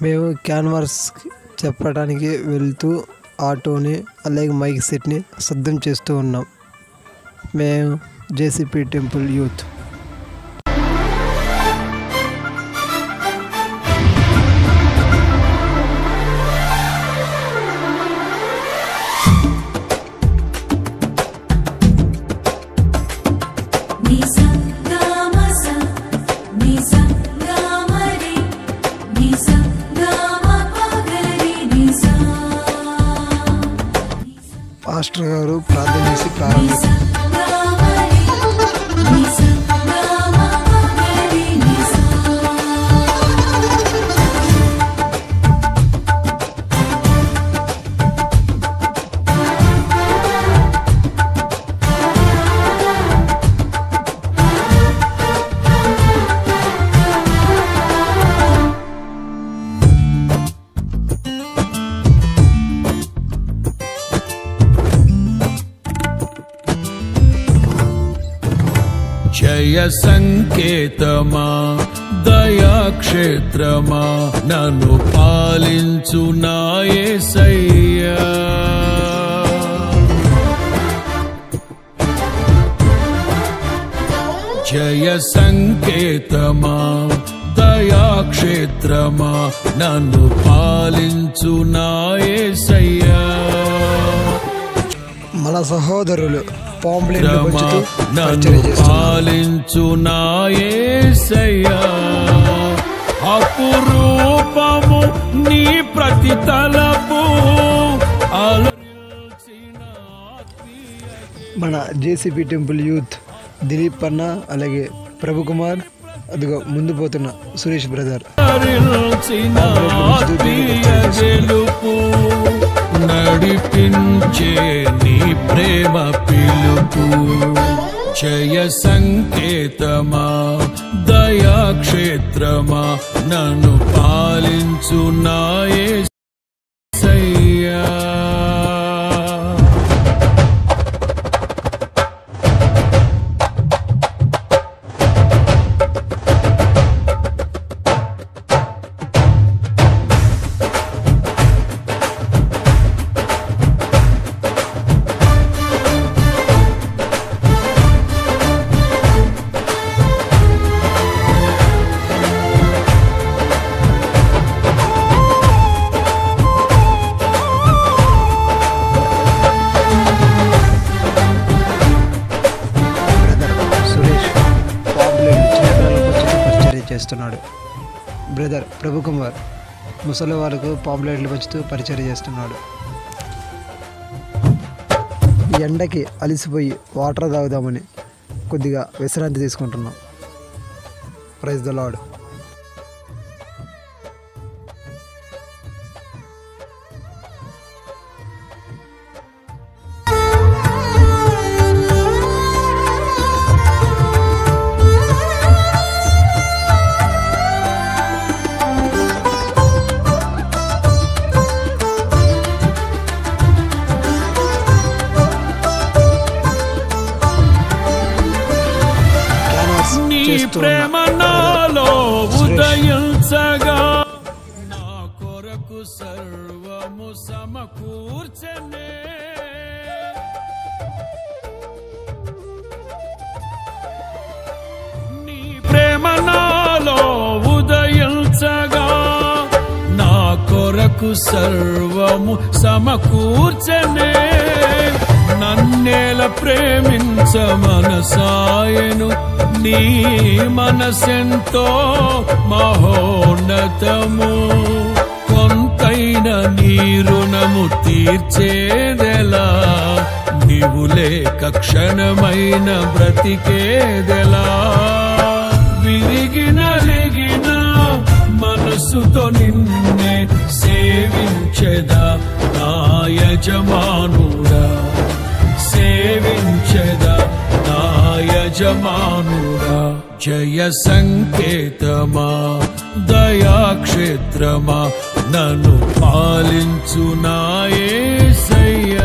మేము క్యాన్వాస్ చెప్పడానికి వెళ్తూ ఆటోని అలాగే మైక్ సెట్ని సిద్ధం చేస్తూ ఉన్నాం. మేము జేసీపీ టెంపుల్ యూత్. పాస్టర్ గారు ప్రార్థన చేసి ప్రారంభించారు. జయ సంకేతమా దయాక్షేత్రమా నన్ను పాలించు నా యేసయ్యా. జయ సంకేతమా దయాక్షేత్రమా నన్ను పాలించు నా యేసయ్యా. మన సహోదరులు నన్ను పాలించు నా యేసయ్యా. అపురూపము నీ ప్రతి తలపు. మన జేసీపీ టెంపుల్ యూత్ దిలీప్ అన్న అలాగే ప్రభు కుమార్, అదిగో ముందు పోతున్న సురేష్ బ్రదర్. నడిపించే నీ ప్రేమ పిలుపు. జయ సంకేతమా దయాక్షేత్రమా నన్ను పాలించు నా యేసయ్యా. చేస్తున్నాడు. బ్రదర్ ప్రభు కుమార్ ముసలి వాళ్ళకు పాంప్లెట్లు పంచుతూ పరిచయం చేస్తున్నాడు. ఎండకి అలిసిపోయి వాటర్ తాగుదామని కొద్దిగా విశ్రాంతి తీసుకుంటున్నాం. Praise the lord. ప్రేమ నాలో ఉదయించగా నా కొరకు సర్వము సమకూర్చనే. నీ ప్రేమ నాలో ఉదయించగా నా కొరకు సర్వము సమకూర్చనే. నన్నేల ప్రేమించ మనసాయను నీ మనసెంతో మహోన్నతము. కొంతైన నీ రుణము తీర్చేదెలా, నీవు లేక క్షణమైన బ్రతికేదెలా. విరిగిన లెగిన మనసుతో నిన్నే సేవించెదా నా యజమానుడా. సేవించెదా నా యజమానుడా. జయ సంకేతమా దయాక్షేత్రమా నన్ను పాలించు నా యేసయ్యా.